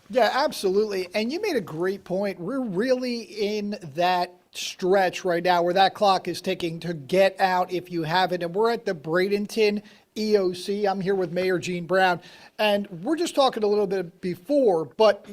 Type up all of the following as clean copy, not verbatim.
Yeah, absolutely. And you made a great point. We're really in that stretch right now where that clock is ticking to get out if you haven't. And we're at the Bradenton EOC. I'm here with Mayor Gene Brown. And we're just talking a little bit before, but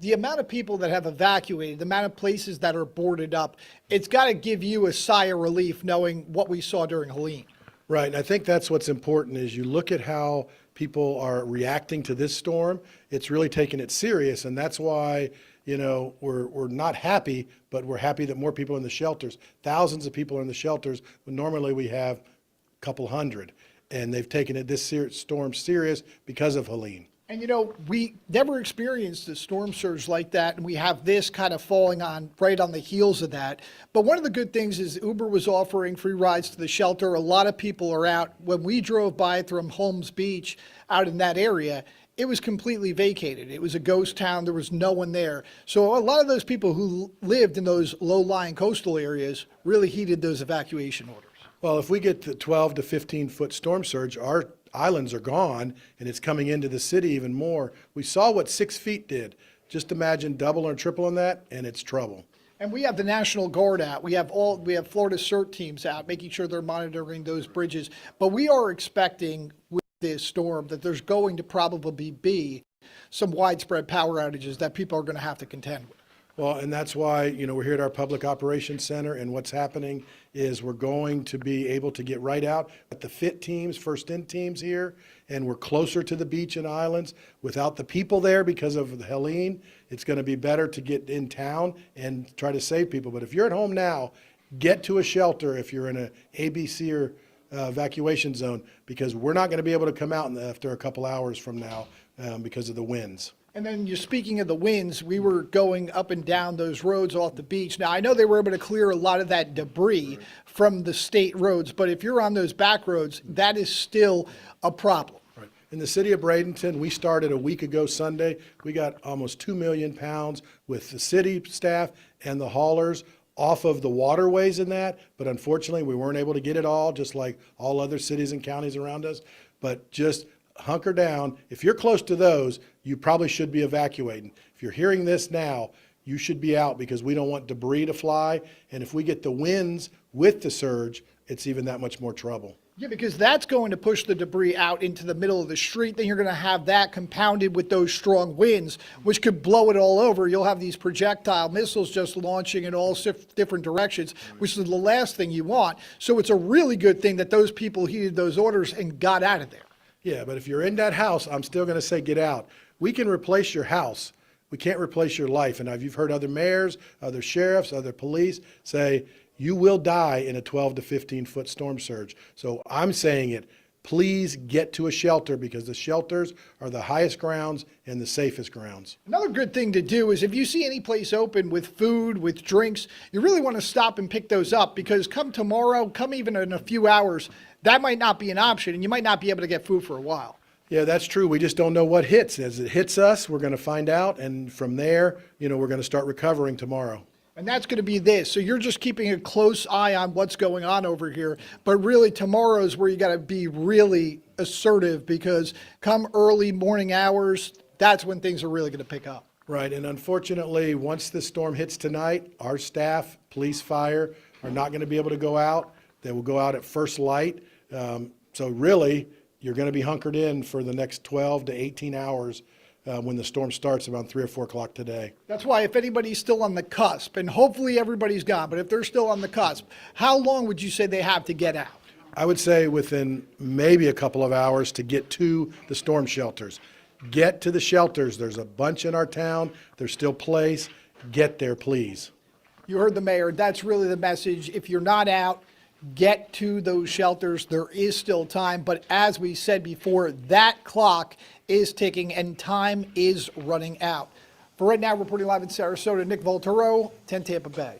the amount of people that have evacuated, the amount of places that are boarded up, it's got to give you a sigh of relief knowing what we saw during Helene. Right, and I think that's what's important is you look at how people are reacting to this storm. It's really taking it serious, and that's why, we're not happy, but we're happy that more people are in the shelters. Thousands of people are in the shelters, when normally we have a couple hundred, and they've taken this storm serious because of Helene. And we never experienced a storm surge like that, and we have this kind of falling on right on the heels of that. But one of the good things is Uber was offering free rides to the shelter. A lot of people are out. When we drove by from Holmes Beach out in that area, it was completely vacated. It was a ghost town. There was no one there. So a lot of those people who lived in those low-lying coastal areas really heeded those evacuation orders. Well, if we get the 12 to 15-foot storm surge, our islands are gone, and it's coming into the city even more. We saw what 6 feet did. Just imagine double or triple on that, and it's trouble. And we have the National Guard out. We have Florida CERT teams out, making sure they're monitoring those bridges. But we are expecting with this storm that there's going to probably be some widespread power outages that people are going to have to contend with. Well, and that's why, we're here at our Public Operations Center, and what's happening is we're going to be able to get right out at the FIT teams, first in teams here, and we're closer to the beach and islands. Without the people there because of the Helene, it's going to be better to get in town and try to save people. But if you're at home now, get to a shelter if you're in a ABC or evacuation zone, because we're not going to be able to come out after a couple hours from now because of the winds. And then you're speaking of the winds, we were going up and down those roads off the beach. Now, I know they were able to clear a lot of that debris from the state roads, but if you're on those back roads, that is still a problem. Right. In the city of Bradenton, we started a week ago Sunday. We got almost 2 million pounds with the city staff and the haulers off of the waterways in that, but unfortunately we weren't able to get it all, just like all other cities and counties around us. But just hunker down. If you're close to those, you probably should be evacuating. If you're hearing this now, you should be out, because we don't want debris to fly. And if we get the winds with the surge, it's even that much more trouble. Yeah, because that's going to push the debris out into the middle of the street. Then you're going to have that compounded with those strong winds, which could blow it all over. You'll have these projectile missiles just launching in all different directions, which is the last thing you want. So it's a really good thing that those people heeded those orders and got out of there. Yeah, but if you're in that house, I'm still going to say get out. We can replace your house. We can't replace your life. And you've heard other mayors, other sheriffs, other police say you will die in a 12 to 15-foot storm surge. So I'm saying it. Please get to a shelter, because the shelters are the highest grounds and the safest grounds. Another good thing to do is if you see any place open with food, with drinks, you really want to stop and pick those up, because come tomorrow, come even in a few hours, that might not be an option, and you might not be able to get food for a while. Yeah, that's true. We just don't know what hits. As it hits us, we're going to find out, and from there, we're going to start recovering tomorrow. And that's going to be this. So you're just keeping a close eye on what's going on over here. But really, tomorrow is where you got to be really assertive, because come early morning hours, that's when things are really going to pick up. Right. And unfortunately, once the storm hits tonight, our staff, police, fire, are not going to be able to go out. They will go out at first light. So really, you're going to be hunkered in for the next 12 to 18 hours when the storm starts around 3 or 4 o'clock today. That's why if anybody's still on the cusp, and hopefully everybody's gone, but if they're still on the cusp, how long would you say they have to get out? I would say within maybe a couple of hours to get to the storm shelters. Get to the shelters. There's a bunch in our town. There's still place. Get there, please. You heard the mayor. That's really the message. If you're not out, get to those shelters. There is still time, but as we said before, that clock is ticking and time is running out. For right now, reporting live in Sarasota, Nick Voltero, 10 Tampa Bay.